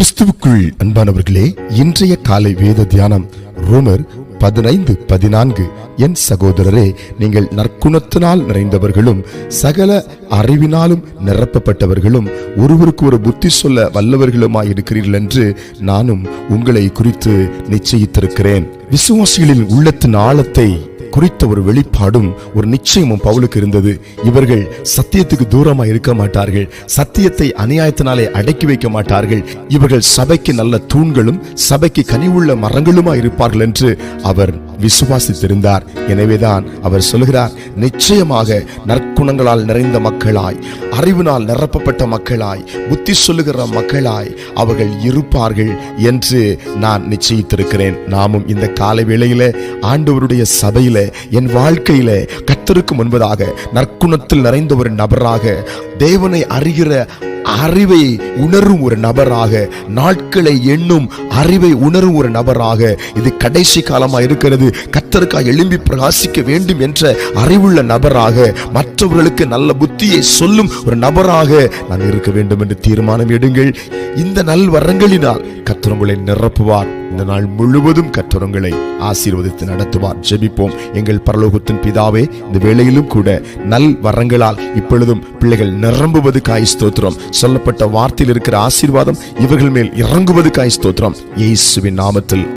கிறிஸ்துவுக்குள் அன்பானவர்களே, இன்றைய காலை வேத தியானம் ரோமர் 15:14. என் சகோதரரே, நீங்கள் நற்குணத்தினால் நிறைந்தவர்களும் சகல அறிவினாலும் நிரப்பப்பட்டவர்களும் ஒருவருக்கு ஒரு புத்தி சொல்ல வல்லவர்களுமாய் இருக்கிறீர்கள் என்று நானும் உங்களை குறித்து நிச்சயித்திருக்கிறேன். விசுவாசிகளின் உள்ளத்தின் ஆழத்தை குறித்த ஒரு வெளிப்பாடும் ஒரு நிச்சயமும் பவுலுக்கு இருந்தது. இவர்கள் சத்தியத்துக்கு தூரமா இருக்க மாட்டார்கள், சத்தியத்தை அநியாயத்தினாலே அடக்கி வைக்க மாட்டார்கள். இவர்கள் சபைக்கு நல்ல தூண்களும் சபைக்கு கனிவுள்ள மரங்களுமா இருப்பார்கள் என்று அவர் விசுவாசித்திருந்தார். எனவேதான் அவர் சொல்கிறார், நிச்சயமாக நற்குணங்களால் நிறைந்த மக்களாய், அறிவினால் நிரப்பப்பட்ட மக்களாய், புத்தி சொல்லுகிற மக்களாய் அவர்கள் இருப்பார்கள் என்று நான் நிச்சயித்திருக்கிறேன். நாமும் இந்த காலை வேளையில ஆண்டவருடைய சபையில, என் வாழ்க்கையில கர்த்தருக்கு முன்பதாக நற்குணத்தில் நிறைந்த ஒரு நபராக, தேவனை அறிகிற அறிவை உணரும் ஒரு நபராக, நாட்களை எண்ணும் அறிவை உணரும் ஒரு நபராக, இது கடைசி காலமா இருக்கிறது, கர்த்தருக்காக எழும்பி பிரகாசிக்க வேண்டும் என்ற அறிவுள்ள நபராக, மற்றவர்களுக்கு நல்ல புத்தியை சொல்லும் ஒரு நபராக நான் இருக்க வேண்டும் என்று தீர்மானம் எடுங்கள். இந்த நல் வரங்களினால் கர்த்தர் உங்களை நிரப்புவார். இந்த நாள் முழுவதும் கர்த்தர் உங்களை ஆசீர்வதித்து நடத்துவார். ஜெபிப்போம். எங்கள் பரலோகத்தின் பிதாவே, இந்த வேளையிலும் கூட நல் வரங்களால் இப்பொழுதும் பிள்ளைகள் நிரம்புவதுக்காய் ஸ்தோத்திரம். சொல்லப்பட்ட வார்த்தையில் இருக்கிற ஆசீர்வாதம் இவர்கள் மேல் இறங்குவதுக்காய் ஸ்தோத்திரம். இயேசுவின் நாமத்தில்